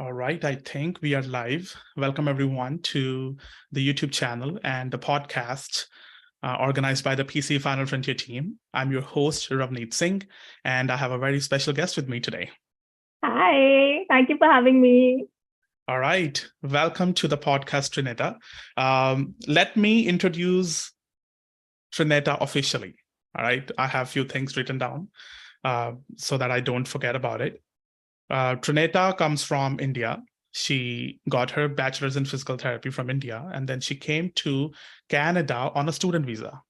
All right, I think we are live. Welcome everyone to the YouTube channel and the podcast organized by the PCE Final Frontier team. I'm your host, Ravneet Singh, and I have a very special guest with me today. Hi, thank you for having me. All right, welcome to the podcast, Trineta. Let me introduce Trineta officially. All right, I have a few things written down so that I don't forget about it. Trineta comes from India. She got her bachelor's in physical therapy from India, and then she came to Canada on a student visa,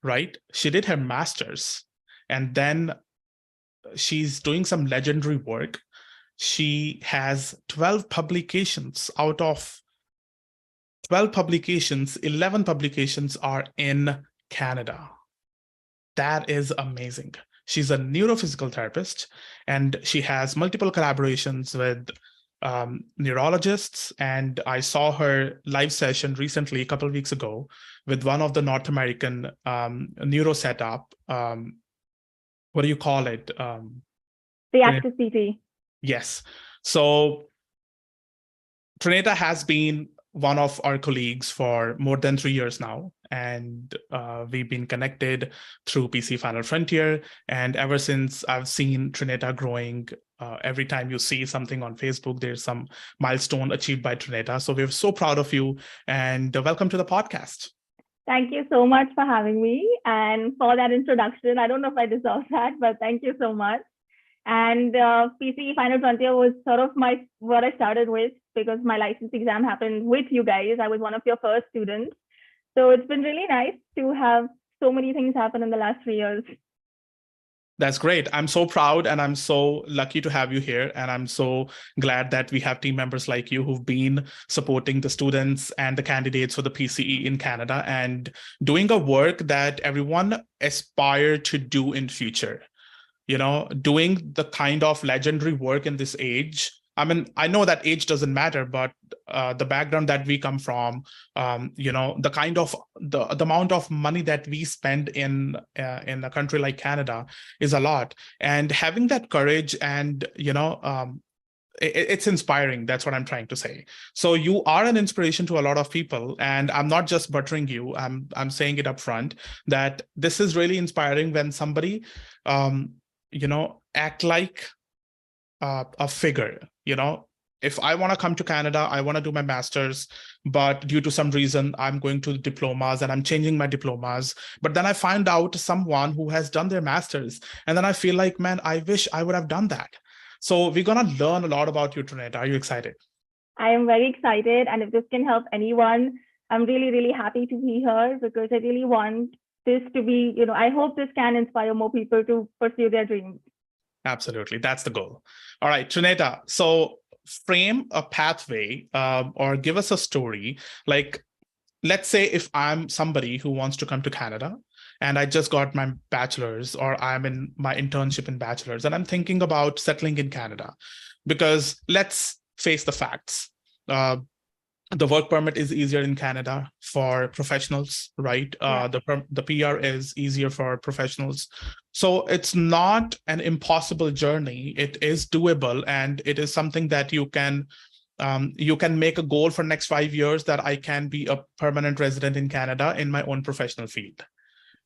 right? She did her master's, and then she's doing some legendary work. She has 12 publications. Out of 12 publications, 11 publications are in Canada. That is amazing. She's a neurophysical therapist, and she has multiple collaborations with neurologists. And I saw her live session recently, a couple of weeks ago, with one of the North American neuro setup. What do you call it? The active PT. Yes. So Trineta has been one of our colleagues for more than 3 years now. And we've been connected through PCE Final Frontier. And ever since I've seen Trineta growing, every time you see something on Facebook, there's some milestone achieved by Trineta. So we're so proud of you, and welcome to the podcast. Thank you so much for having me and for that introduction. I don't know if I deserve that, but thank you so much. And PCE Final Frontier was sort of what I started with, because my license exam happened with you guys. I was one of your first students. So it's been really nice to have so many things happen in the last 3 years. That's great. I'm so proud, and I'm so lucky to have you here. And I'm so glad that we have team members like you who've been supporting the students and the candidates for the PCE in Canada and doing a work that everyone aspire to do in future. You know, doing the kind of legendary work in this age. I mean, I know that age doesn't matter, but the background that we come from, the kind of the amount of money that we spend in a country like Canada is a lot. And having that courage and, it's inspiring. That's what I'm trying to say. So you are an inspiration to a lot of people, and I'm not just buttering you. I'm saying it up front that this is really inspiring when somebody, act like a figure. If I want to come to Canada, I want to do my master's, but due to some reason, I'm going to diplomas and I'm changing my diplomas. But then I find out someone who has done their master's, and then I feel like, man, I wish I would have done that. So we're going to learn a lot about you, Trineta. Are you excited? I am very excited. And if this can help anyone, I'm really, really happy to be here, because I really want this to be, I hope this can inspire more people to pursue their dreams. Absolutely. That's the goal. All right, Trineta. So frame a pathway or give us a story. Like, let's say if I'm somebody who wants to come to Canada and I just got my bachelor's, or I'm in my internship in bachelor's, and I'm thinking about settling in Canada, because let's face the facts. The work permit is easier in Canada for professionals, right? Yeah. The PR is easier for professionals. So it's not an impossible journey. It is doable, and it is something that you can make a goal for next 5 years, that I can be a permanent resident in Canada in my own professional field,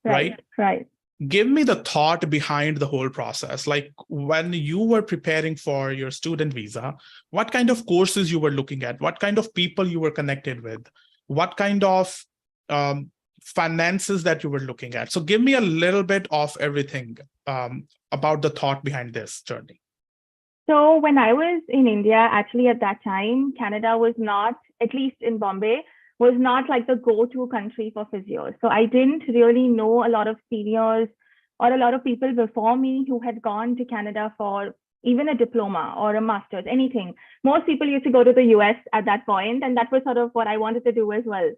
right? Right. Give me the thought behind the whole process. Like, when you were preparing for your student visa, what kind of courses you were looking at, what kind of people you were connected with, what kind of finances that you were looking at. So give me a little bit of everything about the thought behind this journey. So when I was in India, actually at that time, Canada was not, at least in Bombay, was not like the go-to country for physios. So I didn't really know a lot of seniors or a lot of people before me who had gone to Canada for even a diploma or a master's, anything. Most people used to go to the US at that point, and that was sort of what I wanted to do as well.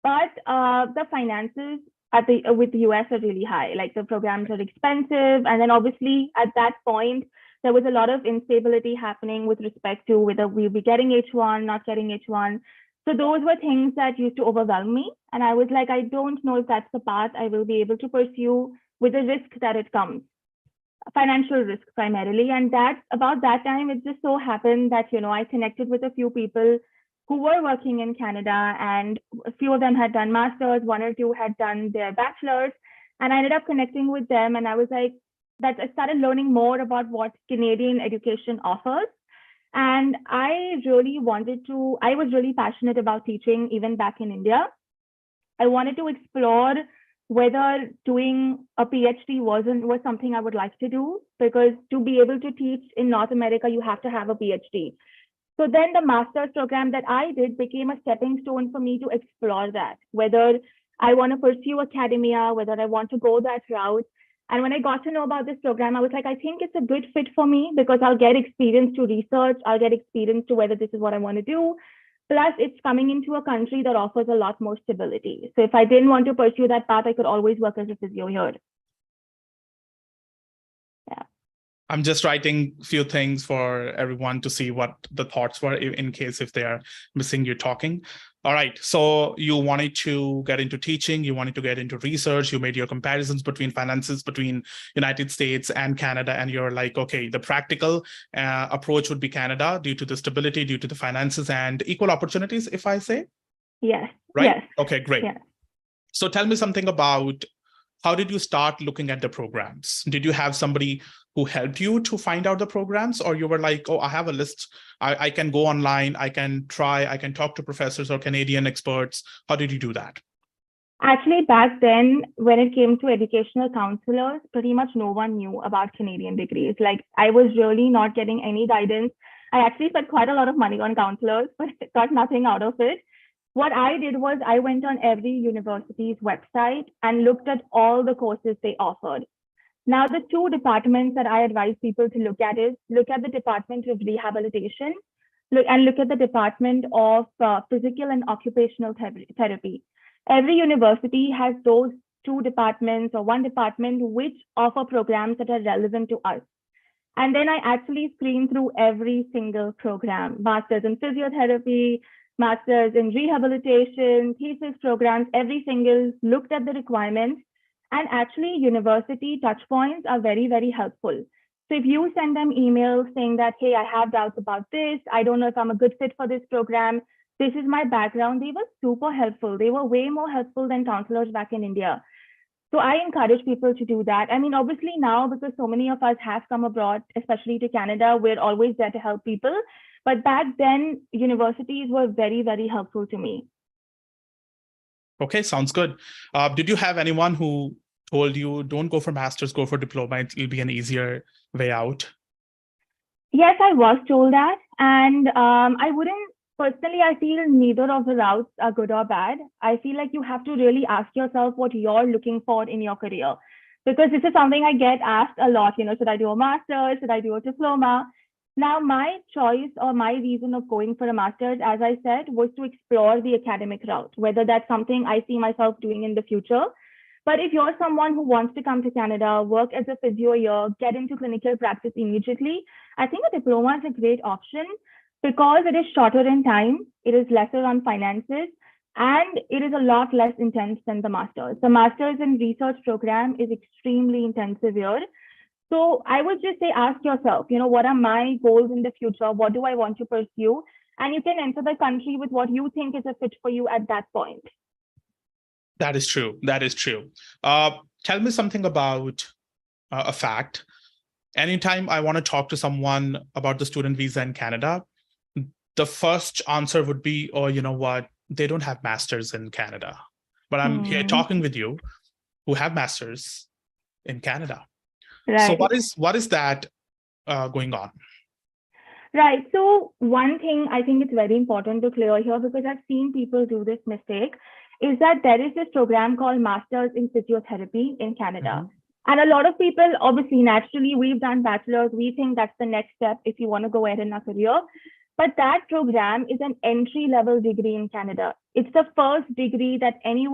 But the finances with the US are really high. Like, the programs are expensive. And then obviously at that point, there was a lot of instability happening with respect to whether we'll be getting H1, not getting H1. So those were things that used to overwhelm me. And I was like, I don't know if that's the path I will be able to pursue with the risk that it comes. financial risk primarily. And that about that time, it just so happened that, I connected with a few people who were working in Canada, and a few of them had done masters, one or two had done their bachelors. And I ended up connecting with them. And I was like, that I started learning more about what Canadian education offers. And I was really passionate about teaching even back in India. I wanted to explore whether doing a PhD was something I would like to do, because to be able to teach in North America, you have to have a PhD. So then the master's program that I did became a stepping stone for me to explore that, whether I want to pursue academia, whether I want to go that route. And when I got to know about this program, I was like, I think it's a good fit for me because I'll get experience to research, I'll get experience to whether this is what I want to do. Plus, it's coming into a country that offers a lot more stability. So if I didn't want to pursue that path, I could always work as a physio here. Yeah. I'm just writing a few things for everyone to see what the thoughts were in case if they are missing you talking. All right. So you wanted to get into teaching, you wanted to get into research, you made your comparisons between finances between United States and Canada, and you're like, okay, the practical approach would be Canada due to the stability, due to the finances and equal opportunities, if I say. Yes. Right? Yes. Okay, great. Yes. So tell me something about how did you start looking at the programs? Did you have somebody who helped you to find out the programs, or you were like, oh, I have a list, I can go online, I can talk to professors or Canadian experts? How did you do that? Actually, back then, when it came to educational counselors, pretty much no one knew about Canadian degrees. Like, I was really not getting any guidance. I actually spent quite a lot of money on counselors, but got nothing out of it. What I did was I went on every university's website and looked at all the courses they offered. Now, the two departments that I advise people to look at is look at the Department of Rehabilitation, look at the Department of Physical and Occupational Therapy. Every university has those two departments or one department which offer programs that are relevant to us. And then I actually screen through every single program, masters in physiotherapy, masters in rehabilitation, thesis programs, every single, looked at the requirements. And actually, university touch points are very, very helpful. So if you send them emails saying that, hey, I have doubts about this, I don't know if I'm a good fit for this program, this is my background, they were super helpful. They were way more helpful than counselors back in India. So I encourage people to do that. I mean, obviously now, because so many of us have come abroad, especially to Canada, we're always there to help people. But back then, universities were very, very helpful to me. Okay, sounds good. Did you have anyone who told you, don't go for master's, go for diploma, it'll be an easier way out? Yes, I was told that. And I wouldn't, personally, I feel neither of the routes are good or bad. I feel like you have to really ask yourself what you're looking for in your career. Because this is something I get asked a lot, should I do a master's? Should I do a diploma? Now, my choice or my reason of going for a master's, as I said, was to explore the academic route, whether that's something I see myself doing in the future. But if you're someone who wants to come to Canada, work as a physio here, get into clinical practice immediately, I think a diploma is a great option because it is shorter in time, it is lesser on finances, and it is a lot less intense than the master's. The master's in research program is extremely intensive here. So I would just say, ask yourself, what are my goals in the future? What do I want to pursue? And you can enter the country with what you think is a fit for you at that point. That is true. That is true. Tell me something about a fact. Anytime I want to talk to someone about the student visa in Canada, the first answer would be, oh, you know what? They don't have masters in Canada. But I'm here talking with you who have masters in Canada. Right. So what is that going on? Right. So one thing I think it's very important to clear here, because I've seen people do this mistake, is that there is this program called Masters in Physiotherapy in Canada. And a lot of people, obviously, naturally, we've done bachelor's. We think that's the next step if you want to go ahead in a career. But that program is an entry-level degree in Canada. It's the first degree that any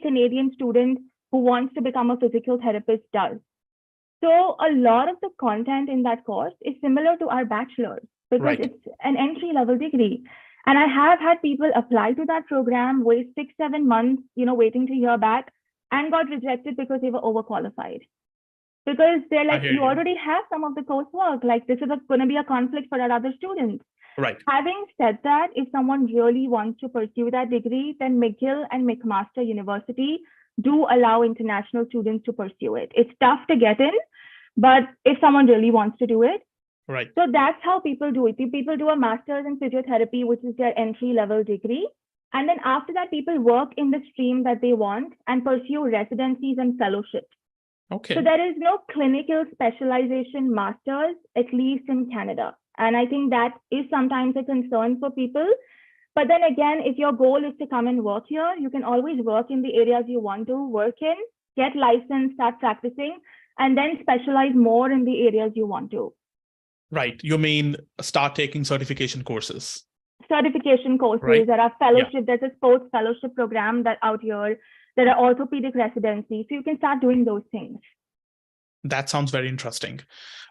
Canadian student who wants to become a physical therapist does. So a lot of the content in that course is similar to our bachelor's because it's an entry-level degree. And I have had people apply to that program, wait 6-7 months, waiting to hear back, and got rejected because they were overqualified. because they're I like, hear you you. already have some of the coursework. Like this is going to be a conflict for our other students. Right. Having said that, if someone really wants to pursue that degree, then McGill and McMaster University do allow international students to pursue it. It's tough to get in, but if someone really wants to do it, Right. so that's how people do it. People do a master's in physiotherapy, which is their entry-level degree. And then after that, people work in the stream that they want and pursue residencies and fellowships. Okay. So there is no clinical specialization masters, at least in Canada. And I think that is sometimes a concern for people. But then again, if your goal is to come and work here, you can always work in the areas you want to work in, get licensed, start practicing, and then specialize more in the areas you want to. Right. You mean start taking certification courses? Certification courses, right? There are fellowship, There's a sports fellowship program that out here. There are orthopedic residencies. So you can start doing those things. That sounds very interesting.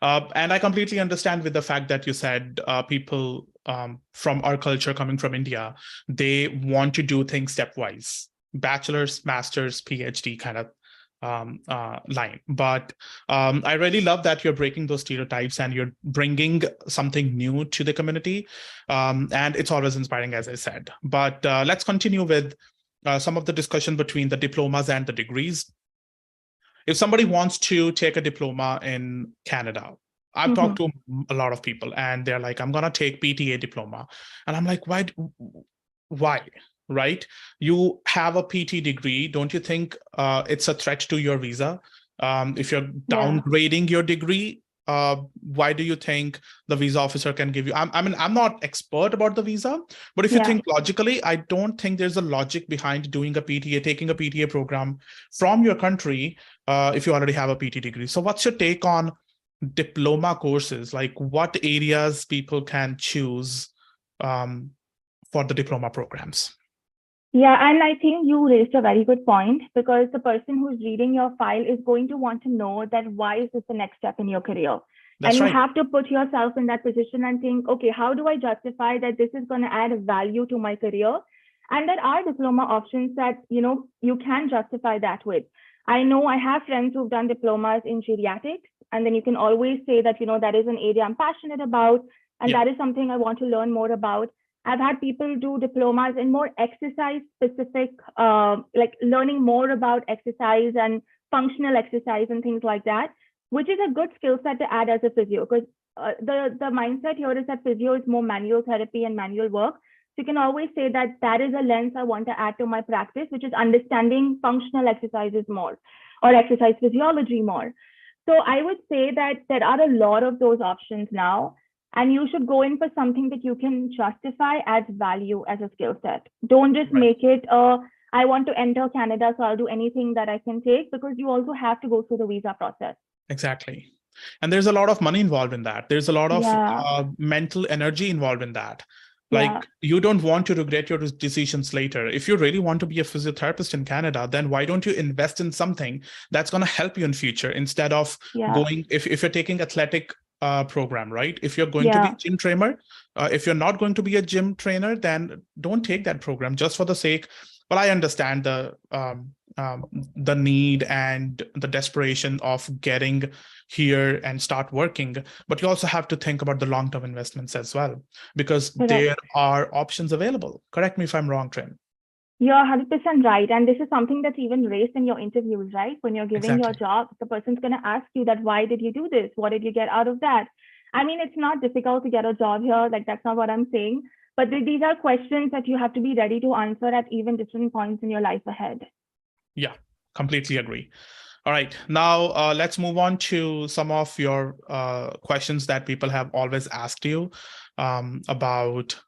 And I completely understand with the fact that you said people from our culture coming from India, they want to do things stepwise, bachelor's, master's, PhD kind of line. But I really love that you're breaking those stereotypes and you're bringing something new to the community. And it's always inspiring, as I said. But let's continue with some of the discussion between the diplomas and the degrees. If somebody wants to take a diploma in Canada, I've talked to a lot of people and they're like, I'm going to take PTA diploma. And I'm like, why? Right? You have a PT degree. Don't you think it's a threat to your visa? If you're downgrading your degree, why do you think the visa officer can give you? I mean, I'm not expert about the visa, but if you think logically, I don't think there's a logic behind doing a PTA, taking a PTA program from your country if you already have a PT degree. So what's your take on diploma courses? Like what areas people can choose for the diploma programs? Yeah, and I think you raised a very good point, because the person who's reading your file is going to want to know that why is this the next step in your career? That's and right. You have to put yourself in that position and think, okay, how do I justify that this is going to add value to my career? And there are diploma options that, you can justify that with. I know I have friends who've done diplomas in geriatrics, and then you can always say that, that is an area I'm passionate about, and that is something I want to learn more about. I've had people do diplomas in more exercise specific, like learning more about exercise and functional exercise and things like that, which is a good skill set to add as a physio, because the mindset here is that physio is more manual therapy and manual work. So you can always say that that is a lens I want to add to my practice, which is understanding functional exercises more or exercise physiology more. So I would say that there are a lot of those options now. And you should go in for something that you can justify as value as a skill set. Don't just make it, I want to enter Canada, so I'll do anything that I can take, because you also have to go through the visa process. Exactly. And there's a lot of money involved in that. There's a lot of mental energy involved in that. Like you don't want to regret your decisions later. If you really want to be a physiotherapist in Canada, then why don't you invest in something that's going to help you in future instead of going, if you're taking athletic program, right? If you're going to be a gym trainer, if you're not going to be a gym trainer, then don't take that program just for the sake. Well, I understand the need and the desperation of getting here and start working, but you also have to think about the long-term investments as well, because there are options available. Correct me if I'm wrong, Trin. You're 100% right. And this is something that's even raised in your interviews, right? When you're giving your job, the person's going to ask you that, why did you do this? What did you get out of that? I mean, it's not difficult to get a job here. Like, that's not what I'm saying. But these are questions that you have to be ready to answer at even different points in your life ahead. Yeah, completely agree. All right, now let's move on to some of your questions that people have always asked you about.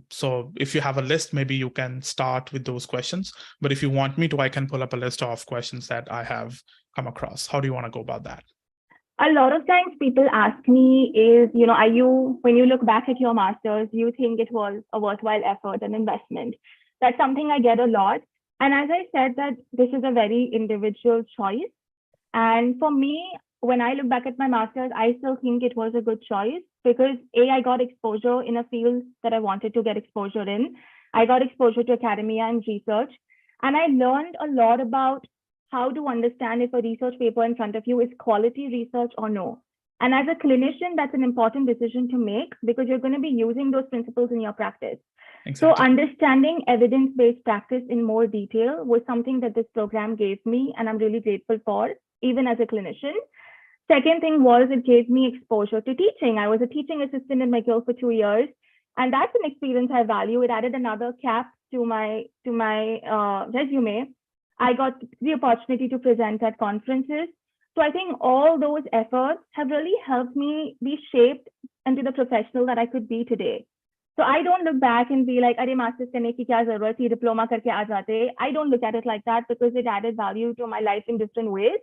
So if you have a list, maybe you can start with those questions. But if you want me to, I can pull up a list of questions that I have come across. How do you want to go about that? A lot of times people ask me is, when you look back at your master's, you think it was a worthwhile effort and investment? That's something I get a lot. And as I said, that this is a very individual choice. And for me, when I look back at my master's, I still think it was a good choice, because I got exposure in a field that I wanted to get exposure in. I got exposure to academia and research, and I learned a lot about how to understand if a research paper in front of you is quality research or no. And as a clinician, that's an important decision to make because you're going to be using those principles in your practice. Exactly. So understanding evidence-based practice in more detail was something that this program gave me, and I'm really grateful for, even as a clinician. Second thing was it gave me exposure to teaching. I was a teaching assistant in McGill for 2 years, and that's an experience I value. It added another cap to my resume. I got the opportunity to present at conferences. So I think all those efforts have really helped me be shaped into the professional that I could be today. So I don't look back and be like, "Arey masters karne ki kya zarurat thi, diploma karke aa jate." I don't look at it like that because it added value to my life in different ways.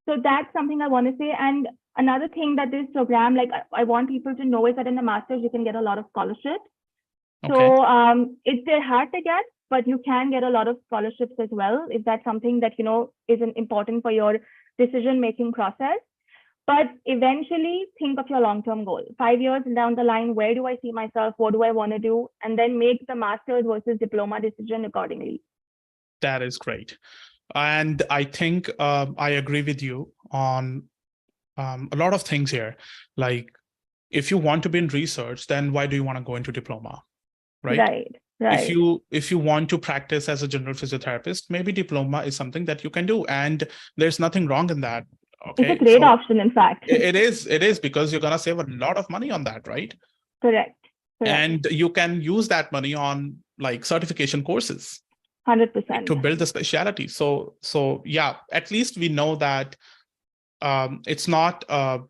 So that's something I want to say. And another thing that this program, like I want people to know, is that in the master's you can get a lot of scholarships. Okay. So they're hard to get, but you can get a lot of scholarships as well if that's something that is important for your decision-making process. But eventually think of your long-term goal. 5 years down the line, where do I see myself? What do I want to do? And then make the master's versus diploma decision accordingly. That is great. And I think I agree with you on a lot of things here. Like, if you want to be in research, then why do you want to go into diploma? Right. If you want to practice as a general physiotherapist, maybe diploma is something that you can do, and there's nothing wrong in that. Okay, it's a great option, in fact. It is because you're gonna save a lot of money on that, right? Correct. And you can use that money on like certification courses. 100%. To build the specialty. So yeah, at least we know that it's not a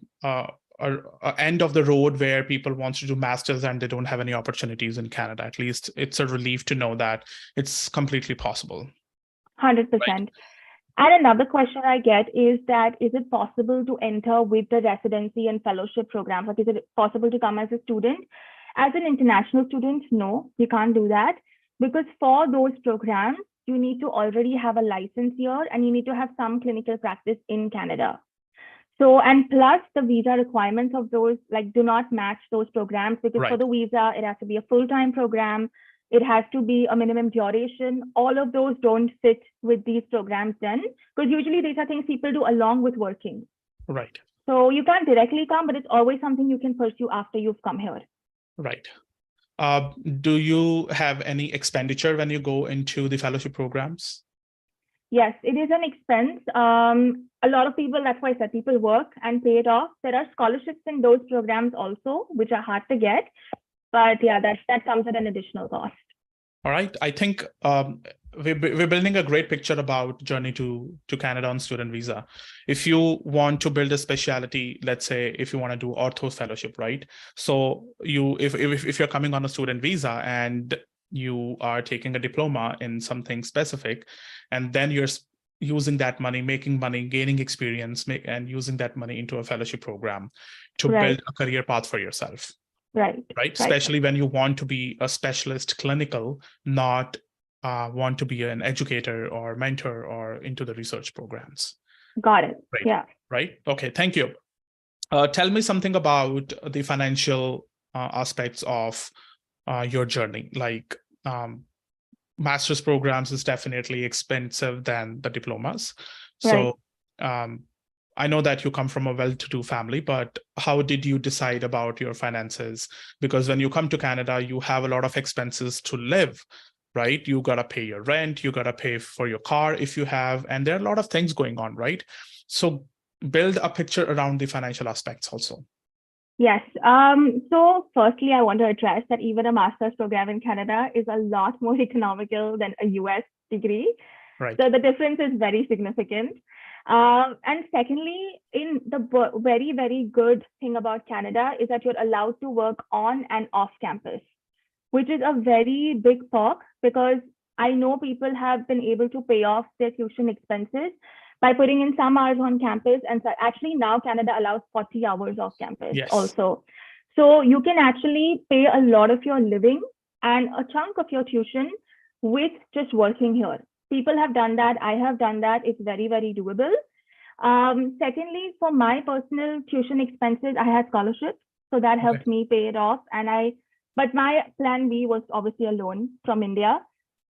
end of the road where people want to do masters and they don't have any opportunities in Canada. At least it's a relief to know that it's completely possible. 100%. Right. And another question I get is it possible to enter with the residency and fellowship programs? Like, is it possible to come as a student? As an international student, no, you can't do that. Because for those programs, you need to already have a license here and you need to have some clinical practice in Canada. So, and plus the visa requirements of those do not match those programs because for the visa, it has to be a full-time program. It has to be a minimum duration. All of those don't fit with these programs then, because usually these are things people do along with working. Right. So you can't directly come, but it's always something you can pursue after you've come here. Right. Do you have any expenditure when you go into the fellowship programs? Yes, it is an expense. A lot of people, that's why I said people work and pay it off. There are scholarships in those programs also, which are hard to get. But yeah, that comes at an additional cost. All right. I think we're building a great picture about journey to Canada on student visa. If you want to build a specialty, let's say if you want to do ortho fellowship, right? So if you're coming on a student visa and you are taking a diploma in something specific, and then you're using that money, making money, gaining experience, and using that money into a fellowship program to build a career path for yourself. Right. Especially when you want to be a specialist clinical, not want to be an educator or mentor or into the research programs. Got it. Right. Yeah. Right. Okay. Thank you. Tell me something about the financial aspects of your journey. Like master's programs is definitely expensive than the diplomas. So I know that you come from a well-to-do family, but how did you decide about your finances? Because when you come to Canada, you have a lot of expenses to live, right? You got to pay your rent, you got to pay for your car if you have, and there are a lot of things going on, right? So build a picture around the financial aspects also. Yes. So firstly, I want to address that even a master's program in Canada is a lot more economical than a US degree. Right. So the difference is very significant. And secondly, in the very, very good thing about Canada is that you're allowed to work on and off campus, which is a very big perk because I know people have been able to pay off their tuition expenses by putting in some hours on campus. And so actually now Canada allows 40 hours off campus also. So you can actually pay a lot of your living and a chunk of your tuition with just working here. People have done that. I have done that. It's very, very doable. Secondly, for my personal tuition expenses, I had scholarships. So that helped me pay it off. But my plan B was obviously a loan from India.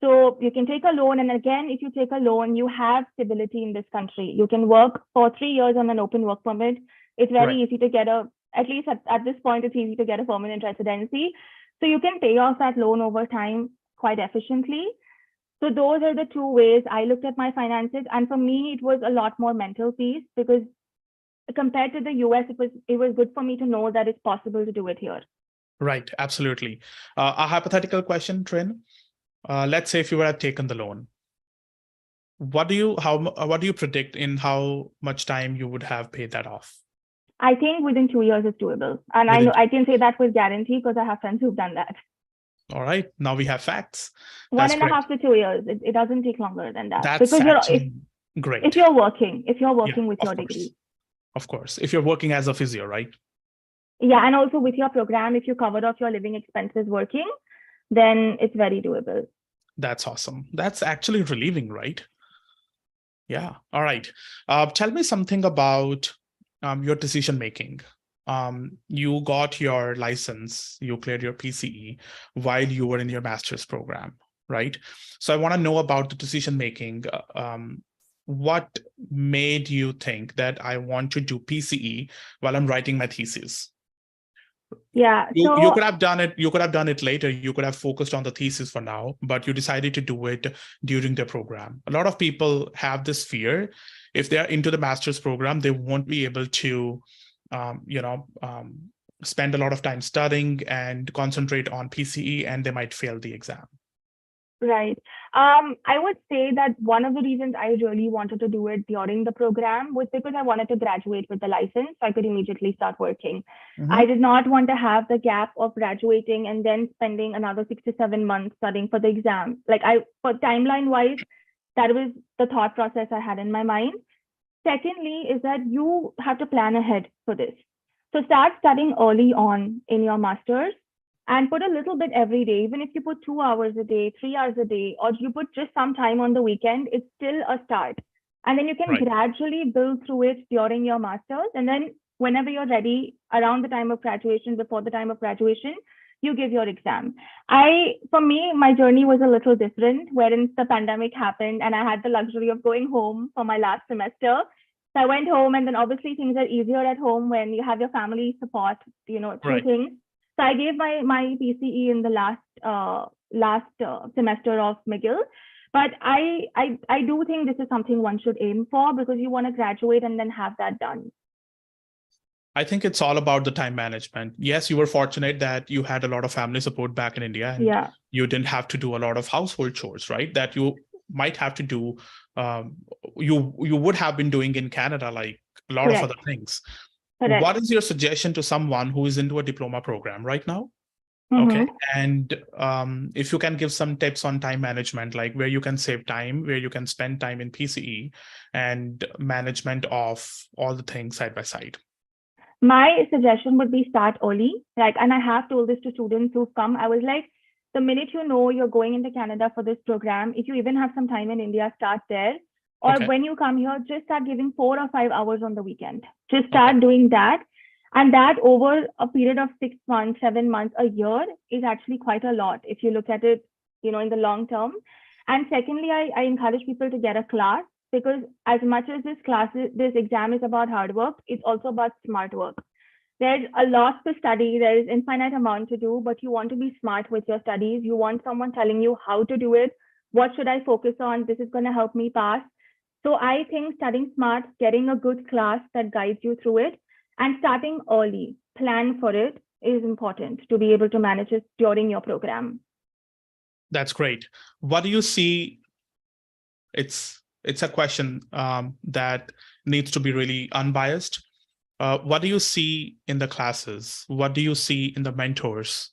So you can take a loan. And again, if you take a loan, you have stability in this country. You can work for 3 years on an open work permit. It's very easy to get at least at this point, it's easy to get a permanent residency. So you can pay off that loan over time quite efficiently. So those are the two ways I looked at my finances. And for me, it was a lot more mental peace, because compared to the US, it was good for me to know that it's possible to do it here. Right, absolutely. A hypothetical question, Trin. Let's say if you would have taken the loan, what do you predict in how much time you would have paid that off? I think within 2 years it's doable. And I know I can say that with guarantee because I have friends who've done that. All right, now we have facts. That's 1.5 to 2 years. It doesn't take longer than that. That's because great. If you're working with your degree. Of course, if you're working as a physio, right? Yeah, and also with your program, if you covered off your living expenses working, then it's very doable. That's awesome. That's actually relieving, right? Yeah. All right. Tell me something about your decision making. You got your license, you cleared your PCE while you were in your master's program, right? So I want to know about the decision making. What made you think that I want to do PCE while I'm writing my thesis? Yeah, you could have done it. You could have done it later. You could have focused on the thesis for now, but you decided to do it during the program. A lot of people have this fear. If they're into the master's program, they won't be able to, spend a lot of time studying and concentrate on PCE, and they might fail the exam. Right. I would say that one of the reasons I really wanted to do it during the program was because I wanted to graduate with the license so I could immediately start working. Mm-hmm. I did not want to have the gap of graduating and then spending another 6 to 7 months studying for the exam. For timeline wise, that was the thought process I had in my mind. Secondly, is that you have to plan ahead for this. So start studying early on in your master's. And put a little bit every day, even if you put 2 hours a day, 3 hours a day, or you put just some time on the weekend, it's still a start. And then you can gradually build through it during your master's. And then whenever you're ready, around the time of graduation, before the time of graduation, you give your exam. For me, my journey was a little different, wherein the pandemic happened and I had the luxury of going home for my last semester. So I went home, and then obviously things are easier at home when you have your family support, through things. So I gave my PCE in the last semester of McGill, but I do think this is something one should aim for, because you want to graduate and then have that done. I think it's all about the time management. Yes, you were fortunate that you had a lot of family support back in India, and you didn't have to do a lot of household chores, right? That you might have to do, you would have been doing in Canada, like a lot of other things. Correct. What is your suggestion to someone who is into a diploma program right now? Mm-hmm. Okay. And if you can give some tips on time management, like where you can save time, where you can spend time in PCE, and management of all the things side by side. My suggestion would be start early. And I have told this to students who've come. I was like, the minute you know you're going into Canada for this program, if you even have some time in India, start there. Or when you come here, just start giving 4 or 5 hours on the weekend. Just start doing that. And that over a period of 6 months, 7 months, a year is actually quite a lot if you look at it, in the long term. And secondly, I encourage people to get a class, because as much as this exam is about hard work, it's also about smart work. There's a lot to study. There is infinite amount to do, but you want to be smart with your studies. You want someone telling you how to do it. What should I focus on? This is going to help me pass. So I think studying smart, getting a good class that guides you through it, and starting early, plan for it, is important to be able to manage it during your program. That's great. What do you see? It's a question that needs to be really unbiased. What do you see in the classes? What do you see in the mentors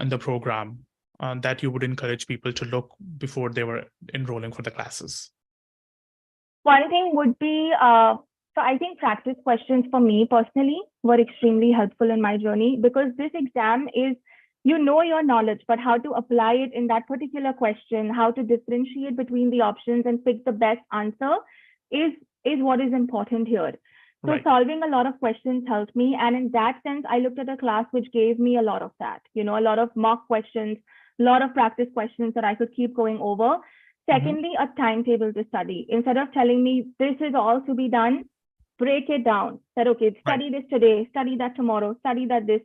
in the program that you would encourage people to look before they were enrolling for the classes? One thing would be, so I think practice questions for me personally were extremely helpful in my journey, because this exam is, your knowledge, but how to apply it in that particular question, how to differentiate between the options and pick the best answer is what is important here. So solving a lot of questions helped me. And in that sense, I looked at a class which gave me a lot of that, a lot of mock questions, a lot of practice questions that I could keep going over. Secondly, a timetable to study. Instead of telling me this is all to be done, break it down. That okay, study this today, study that tomorrow, study that this.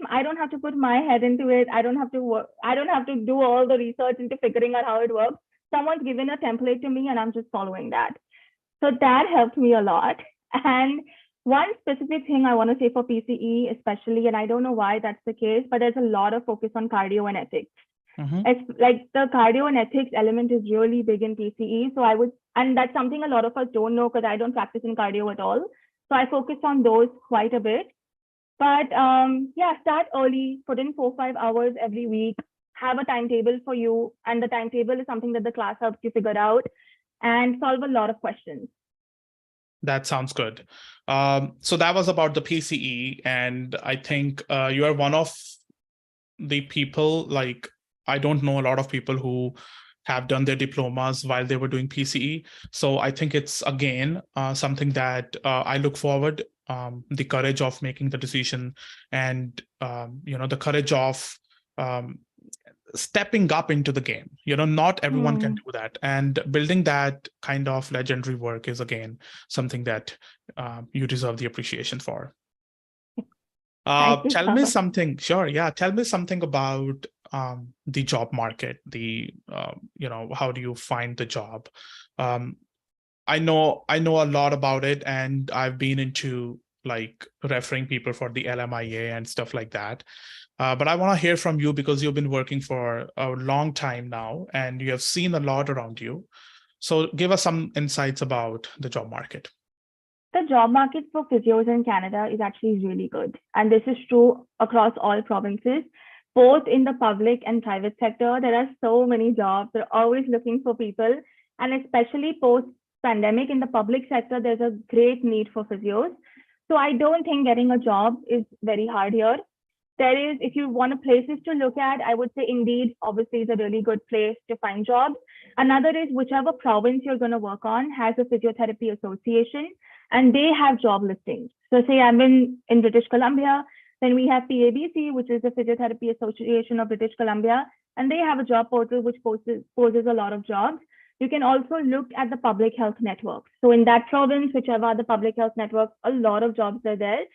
I don't have to put my head into it. I don't have to work. I don't have to do all the research into figuring out how it works. Someone's given a template to me and I'm just following that. So that helped me a lot. And one specific thing I want to say for PCE, especially, and I don't know why that's the case, but there's a lot of focus on cardio and ethics. It's like the cardio and ethics element is really big in PCE. So and that's something a lot of us don't know because I don't practice in cardio at all. So I focus on those quite a bit. But start early, put in 4-5 hours every week, have a timetable for you. And the timetable is something that the class helps you figure out and solve a lot of questions. That sounds good. So that was about the PCE. And I think you are one of the people, like, I don't know a lot of people who have done their diplomas while they were doing PCE. So I think it's, again, something that I look forward, the courage of making the decision and, the courage of stepping up into the game. Not everyone can do that. And building that kind of legendary work is, again, something that you deserve the appreciation for. Tell me something. Sure. Yeah. Tell me something about the job market. How do you find the job? I know a lot about it, and I've been into like referring people for the LMIA and stuff like that. But I want to hear from you because you've been working for a long time now and you have seen a lot around you. So give us some insights about the job market. The job market for physios in Canada is actually really good. And this is true across all provinces, both in the public and private sector. There are so many jobs. They're always looking for people. And especially post-pandemic in the public sector, there's a great need for physios. So I don't think getting a job is very hard here. There is, if you want places to look at, I would say Indeed obviously is a really good place to find jobs. Another is whichever province you're going to work on has a physiotherapy association and they have job listings. So say I'm in British Columbia, then we have PABC, which is the Physiotherapy Association of British Columbia, and they have a job portal which poses a lot of jobs. You can also look at the public health networks. So in that province, whichever are the public health networks, a lot of jobs are there.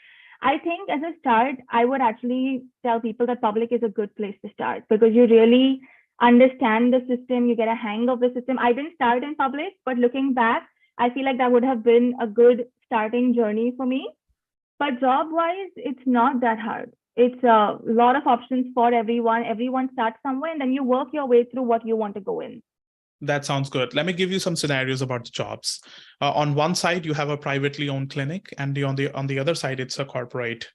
I think as a start, I would actually tell people that public is a good place to start because you really understand the system, you get a hang of the system. I didn't start in public, but looking back, I feel like that would have been a good starting journey for me. But job-wise, it's not that hard. It's a lot of options for everyone. Everyone starts somewhere and then you work your way through what you want to go in. That sounds good. Let me give you some scenarios about the jobs. On one side, you have a privately owned clinic, and on the other side, it's a corporate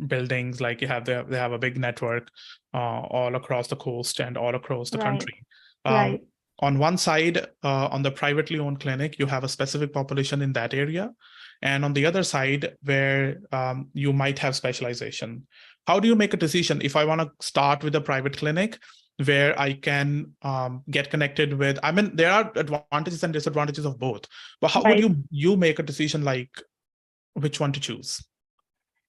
buildings. Like they have a big network all across the coast and all across the country. Right. On one side, on the privately owned clinic, you have a specific population in that area, and on the other side, where you might have specialization. How do you make a decision? If I want to start with a private clinic, where I can get connected with, I mean, there are advantages and disadvantages of both, but how would you make a decision like which one to choose?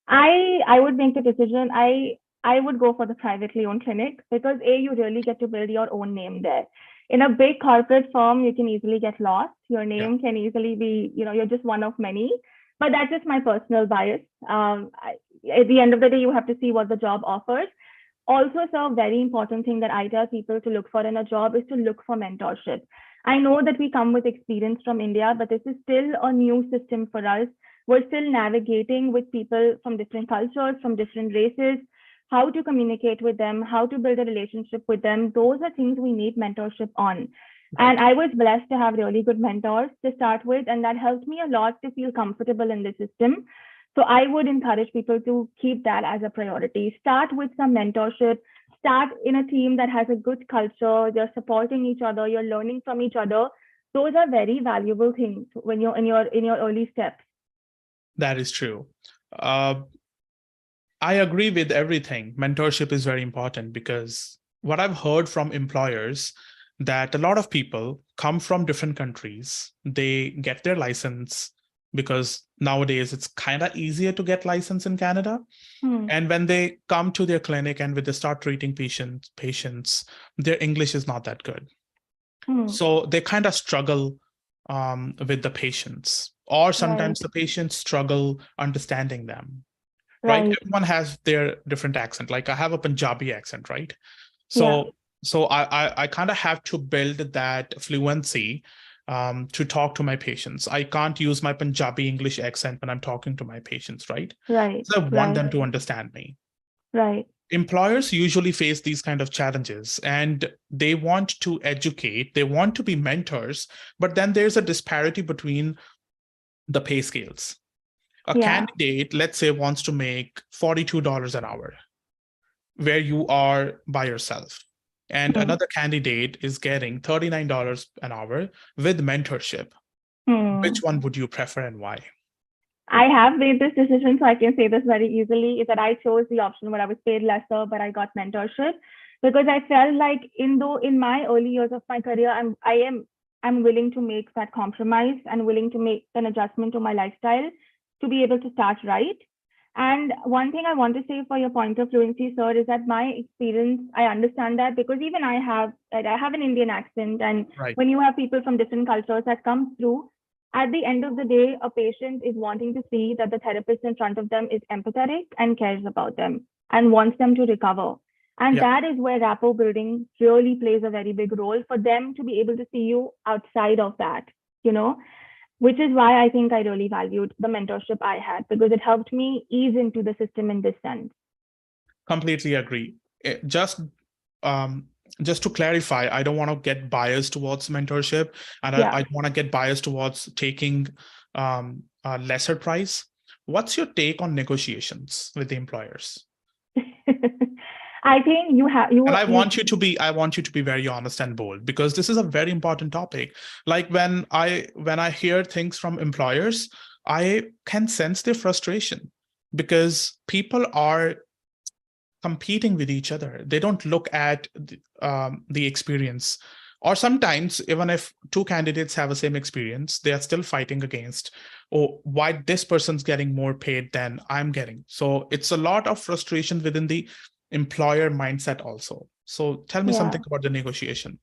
I would make the decision. I would go for the privately owned clinic because you really get to build your own name there. In a big corporate firm, you can easily get lost. Your name can easily be, you're just one of many, but that's just my personal bias. At the end of the day, you have to see what the job offers. Also, a very important thing that I tell people to look for in a job is to look for mentorship. I know that we come with experience from India, but this is still a new system for us. We're still navigating with people from different cultures, from different races, how to communicate with them, how to build a relationship with them. Those are things we need mentorship on. Right. And I was blessed to have really good mentors to start with, and that helped me a lot to feel comfortable in the system. So I would encourage people to keep that as a priority. Start with some mentorship. Start in a team that has a good culture. You're supporting each other. You're learning from each other. Those are very valuable things when you're in your early steps. That is true. I agree with everything. Mentorship is very important because what I've heard from employers that a lot of people come from different countries. They get their license. because nowadays it's kind of easier to get license in Canada. Hmm. And when they come to their clinic and when they start treating patients, their English is not that good. So they kind of struggle with the patients, or sometimes Right. the patients struggle understanding them, right? Right. Everyone has their different accent. Like I have a Punjabi accent, right? Yeah. So I kind of have to build that fluency to talk to my patients. I can't use my Punjabi English accent when I'm talking to my patients, right? Right. So I want Right. them to understand me. Right. Employers usually face these kind of challenges, and they want to educate, they want to be mentors, but then there's a disparity between the pay scales. A Yeah. candidate, let's say, wants to make $42 an hour, where you are by yourself. And Hmm. another candidate is getting $39 an hour with mentorship. Hmm. Which one would you prefer and why? I have made this decision, so I can say this very easily, is that I chose the option where I was paid lesser, but I got mentorship, because I felt like in my early years of my career, I'm willing to make that compromise and willing to make an adjustment to my lifestyle to be able to start right. And one thing I want to say for your point of fluency, sir, is that my experience, I understand that, because even I have an Indian accent, and Right. when you have people from different cultures that come through, at the end of the day, a patient is wanting to see that the therapist in front of them is empathetic and cares about them and wants them to recover. And Yeah. that is where rapport building really plays a very big role for them to be able to see you outside of that, you know, which is why I think I really valued the mentorship I had, because it helped me ease into the system in this sense. Completely agree. Um, just to clarify, I don't want to get biased towards mentorship, and Yeah. I want to get biased towards taking a lesser price. What's your take on negotiations with the employers? I think you have And I want you to be very honest and bold, because this is a very important topic. Like when I hear things from employers, I can sense their frustration, because people are competing with each other. They don't look at the experience. Or sometimes, even if two candidates have the same experience, they are still fighting against, oh, why this person's getting more paid than I'm getting. So it's a lot of frustration within the employer mindset also. So tell me Yeah. something about the negotiation.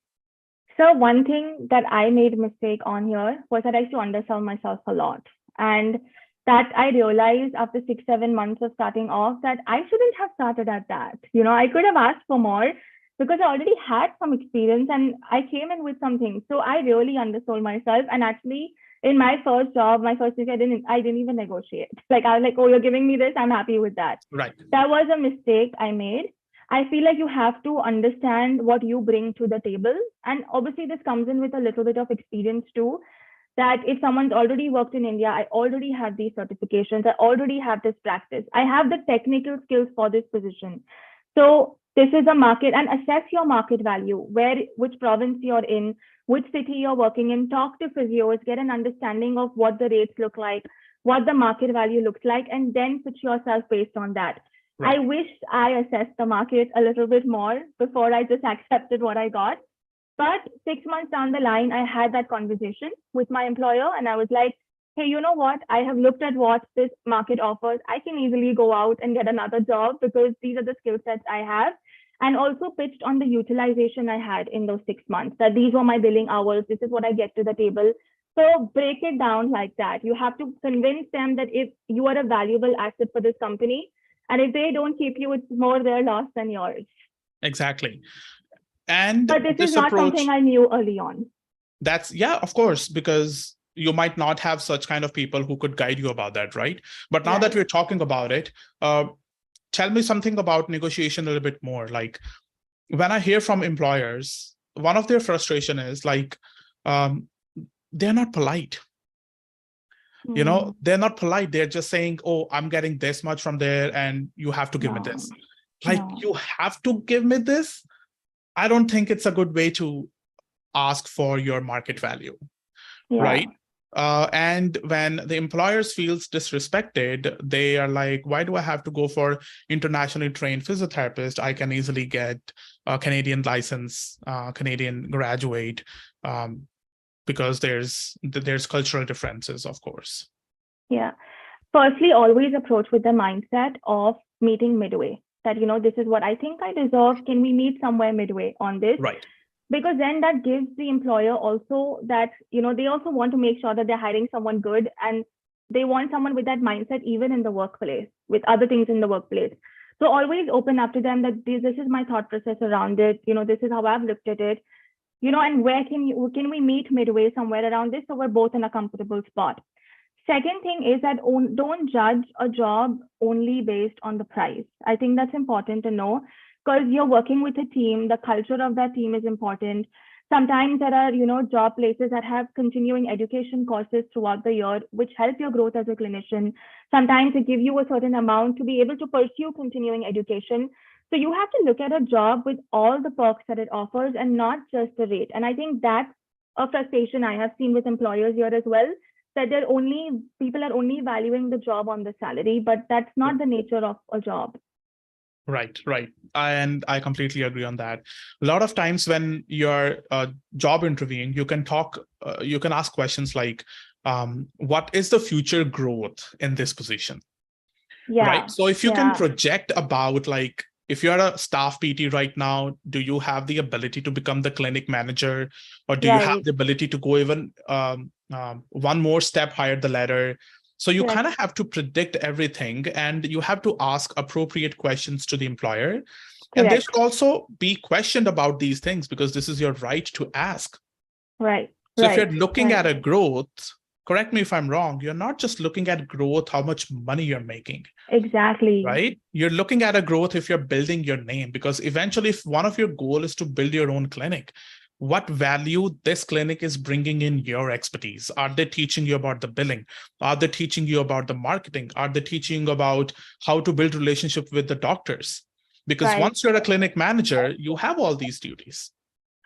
So one thing that I made a mistake on here was that I used to undersell myself a lot. And that I realized after 6, 7 months of starting off that I shouldn't have started at that. I could have asked for more because I already had some experience and I came in with something. So I really undersold myself. And actually, in my first job, my first week, I didn't even negotiate. Like I was like, oh, you're giving me this, I'm happy with that. Right. That was a mistake I made. I feel like you have to understand what you bring to the table. And obviously, this comes in with a little bit of experience too. That if someone's already worked in India, I already have these certifications, I already have this practice, I have the technical skills for this position. So this is a market, and assess your market value, which province you're in, which city you're working in, talk to physios, get an understanding of what the rates look like, what the market value looks like, and then pitch yourself based on that. Right. I wish I assessed the market a little bit more before I just accepted what I got. But 6 months down the line, I had that conversation with my employer and I was like, hey, you know what? I have looked at what this market offers. I can easily go out and get another job because these are the skill sets I have. And also pitched on the utilization I had in those 6 months, that these were my billing hours. This is what I get to the table. So break it down like that. You have to convince them that if you are a valuable asset for this company, and if they don't keep you, it's more their loss than yours. Exactly. And but this is not something I knew early on. That's, yeah, of course, because you might not have such kind of people who could guide you about that, right? But now that we're talking about it, tell me something about negotiation a little bit more. Like when I hear from employers, one of their frustration is like, they're not polite. They're not polite. They're just saying, oh, I'm getting this much from there and you have to give me this. Like, you have to give me this? I don't think it's a good way to ask for your market value, right? And when the employers feels disrespected, they are like, why do I have to go for internationally trained physiotherapist? I can easily get a Canadian license, Canadian graduate, because there's cultural differences, of course. Yeah. Firstly, always approach with the mindset of meeting midway. That, this is what I think I deserve. Can we meet somewhere midway on this? Right. Because then that gives the employer also that, they also want to make sure that they're hiring someone good, and they want someone with that mindset even in the workplace, with other things in the workplace. So always open up to them that this is my thought process around it. This is how I've looked at it. And where can we meet midway somewhere around this, so we're both in a comfortable spot. Second thing is that don't judge a job only based on the price. I think that's important to know, because you're working with a team. The culture of that team is important. Sometimes there are, job places that have continuing education courses throughout the year, which help your growth as a clinician. Sometimes they give you a certain amount to be able to pursue continuing education. So you have to look at a job with all the perks that it offers and not just the rate. And I think that's a frustration I have seen with employers here as well, that people are only valuing the job on the salary, but that's not the nature of a job. Right, right. And I completely agree on that. A lot of times when you're job interviewing, you can ask questions like, what is the future growth in this position? Yeah. Right. So if you can project about, like, if you're a staff PT right now, do you have the ability to become the clinic manager, or do you have the ability to go even one more step higher the ladder? So you kind of have to predict everything, and you have to ask appropriate questions to the employer. And they should also be questioned about these things, because this is your right to ask. Right. So if you're looking at a growth, correct me if I'm wrong, you're not just looking at growth, how much money you're making. Exactly. Right? You're looking at a growth if you're building your name, because eventually if one of your goal is to build your own clinic, what value this clinic is bringing in your expertise? Are they teaching you about the billing? Are they teaching you about the marketing? Are they teaching you about how to build relationship with the doctors? Because once you're a clinic manager, you have all these duties.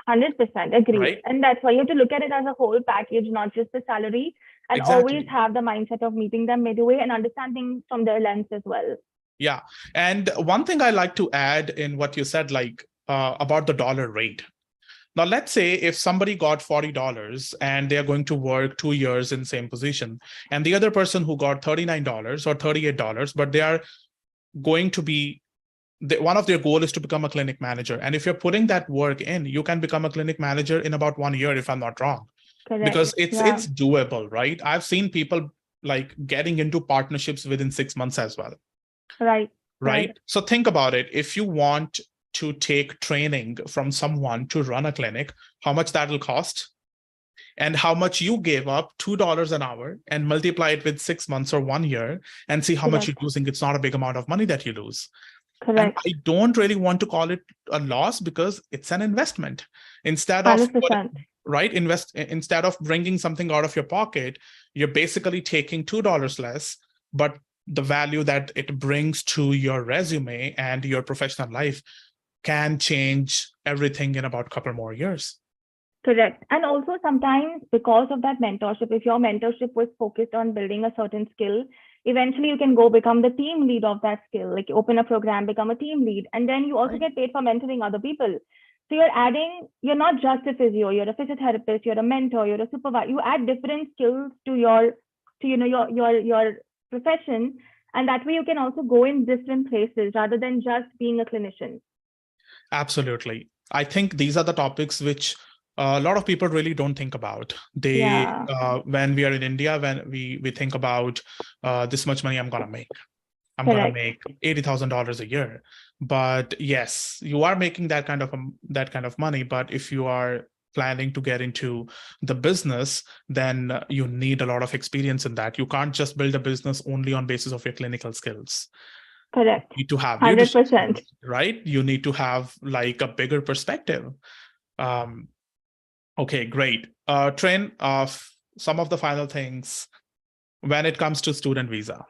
100% agree. Right? And that's why you have to look at it as a whole package, not just the salary, and always have the mindset of meeting them midway and understanding from their lens as well. Yeah. And one thing I like to add in what you said, like about the dollar rate. Now, let's say if somebody got $40 and they're going to work 2 years in same position, and the other person who got $39 or $38, but they are going to be, one of their goal is to become a clinic manager. And if you're putting that work in, you can become a clinic manager in about 1 year, if I'm not wrong. Correct. Because it's doable, right? I've seen people like getting into partnerships within 6 months as well. Right. So think about it. If you want to take training from someone to run a clinic, how much that'll cost, and how much you gave up, $2 an hour, and multiply it with 6 months or 1 year and see how much you're losing. It's not a big amount of money that you lose. And I don't really want to call it a loss, because it's an investment. Instead of instead of bringing something out of your pocket, you're basically taking $2 less, but the value that it brings to your resume and your professional life can change everything in about a couple more years. Correct. And also sometimes because of that mentorship, if your mentorship was focused on building a certain skill, eventually you can go become the team lead of that skill, like open a program, become a team lead. And then you also get paid for mentoring other people. So you're not just a physio, you're a physiotherapist, you're a mentor, you're a supervisor. You add different skills to your profession. And that way you can also go in different places rather than just being a clinician. Absolutely. I think these are the topics which a lot of people really don't think about. When we are in India, when we think about this much money I'm going to make. I'm going to make $80,000 a year. But yes, you are making that kind of money. But if you are planning to get into the business, then you need a lot of experience in that. You can't just build a business only on basis of your clinical skills. Correct. You need to have 100%. Right? You need to have like a bigger perspective. Okay, great. Trin, some of the final things when it comes to student visa.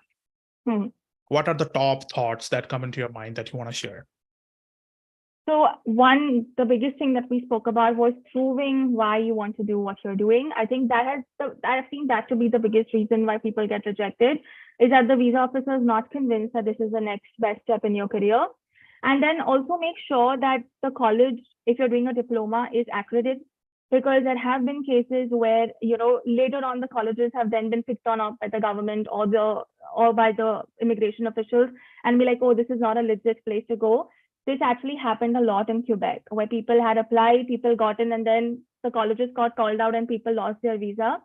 What are the top thoughts that come into your mind that you want to share? So the biggest thing that we spoke about was proving why you want to do what you're doing. I think I've seen that to be the biggest reason why people get rejected, is that the visa officer is not convinced that this is the next best step in your career. And then also make sure that the college, if you're doing a diploma, is accredited because there have been cases where, later on the colleges have then been picked on up by the government or by the immigration officials and be like, oh, this is not a legit place to go. This actually happened a lot in Quebec, where people had applied, people got in, and then the colleges got called out and people lost their visa.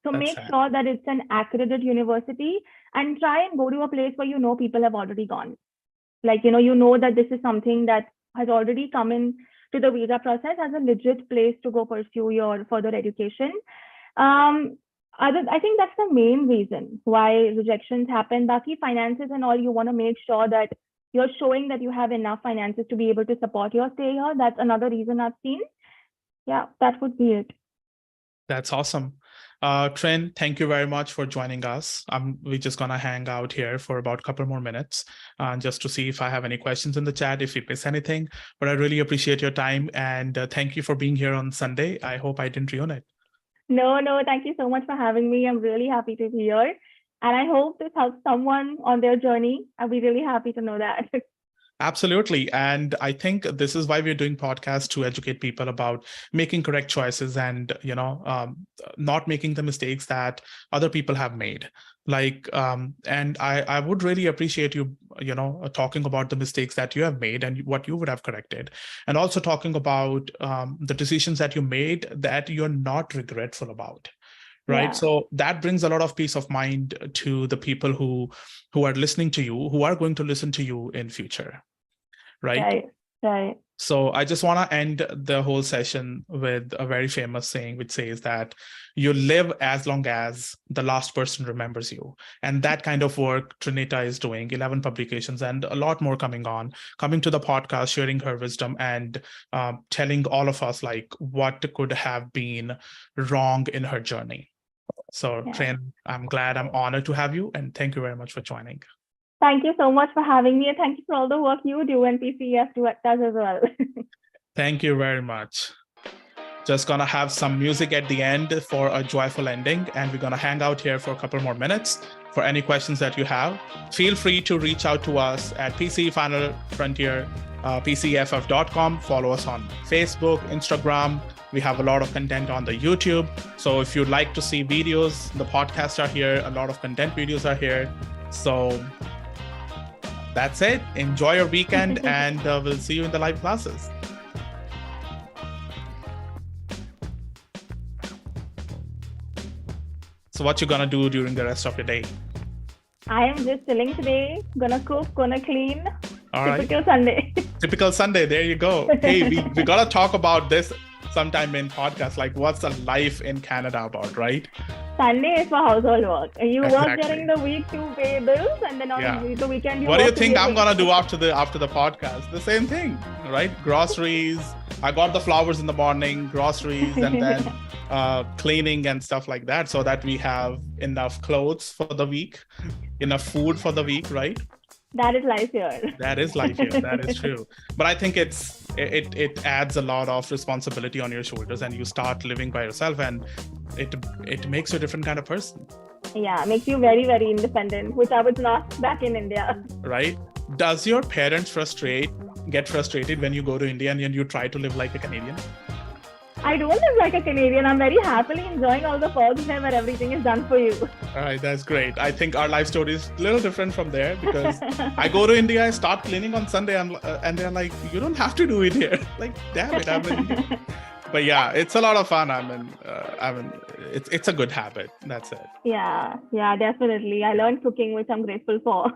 So That's make sad. sure that it's an accredited university and try and go to a place where people have already gone. Like, that this is something that has already come in to the visa process as a legit place to go pursue your further education. I think that's the main reason why rejections happen. Baki finances and all, you want to make sure that you're showing that you have enough finances to be able to support your stay here. That's another reason I've seen. Yeah, that would be it. That's awesome. Trin, thank you very much for joining us. We're just going to hang out here for about a couple more minutes just to see if I have any questions in the chat, if we miss anything. But I really appreciate your time and thank you for being here on Sunday. I hope I didn't ruin it. No, thank you so much for having me. I'm really happy to be here. And I hope this helps someone on their journey. I'll be really happy to know that. Absolutely. And I think this is why we're doing podcasts, to educate people about making correct choices and, not making the mistakes that other people have made. And I would really appreciate you, talking about the mistakes that you have made and what you would have corrected. And also talking about the decisions that you made that you're not regretful about. Right. Yeah. So that brings a lot of peace of mind to the people who are listening to you, who are going to listen to you in future. Right. So I just want to end the whole session with a very famous saying, which says that you live as long as the last person remembers you. And that kind of work Trineta is doing, 11 publications and a lot more coming to the podcast, sharing her wisdom and telling all of us like what could have been wrong in her journey. So Trin, I'm glad, I'm honored to have you. And thank you very much for joining. Thank you so much for having me. And thank you for all the work you do and PCEF does as well. Thank you very much. Just gonna have some music at the end for a joyful ending. And we're gonna hang out here for a couple more minutes. For any questions that you have, feel free to reach out to us at PCE Final Frontier, PCEFF.com. Follow us on Facebook, Instagram. We have a lot of content on the YouTube. So if you'd like to see videos, the podcasts are here. A lot of content videos are here. So that's it. Enjoy your weekend and we'll see you in the live classes. So what you gonna do during the rest of your day? I am just chilling today. Gonna cook, gonna clean. All right. Typical Sunday. Typical Sunday. There you go. Hey, we gotta talk about this sometime in podcast. Like, what's the life in Canada about, right? Sunday is for household work. You work during the week to pay bills, and then on the weekend you. What do you think I'm gonna do after the podcast? The same thing, right? Groceries. I got the flowers in the morning, groceries, and then cleaning and stuff like that, so that we have enough clothes for the week, enough food for the week, right? That is life here. That is life here. That is true. But I think it adds a lot of responsibility on your shoulders, and you start living by yourself, and it makes you a different kind of person. Yeah, makes you very, very independent, which I was not back in India. Right? Does your parents get frustrated when you go to India and you try to live like a Canadian? I don't live like a Canadian. I'm very happily enjoying all the perks there where everything is done for you. All right, that's great. I think our life story is a little different from there, because I go to India, I start cleaning on Sunday, and they're like, you don't have to do it here. Like, damn it, I'm in India. But yeah, it's a lot of fun. It's a good habit. That's it. Yeah, definitely. I learned cooking, which I'm grateful for.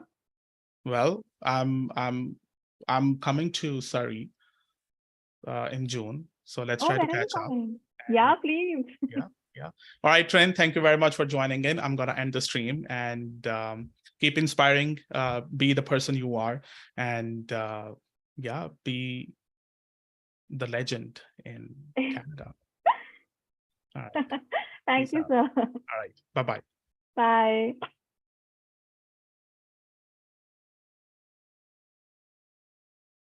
Well, I'm coming to Surrey in June. So let's try to catch up. Yeah, please. Yeah. All right, Trin, thank you very much for joining in. I'm going to end the stream, and keep inspiring, be the person you are, and be the legend in Canada. All right. Thank you, sir. All right. Bye-bye. Bye.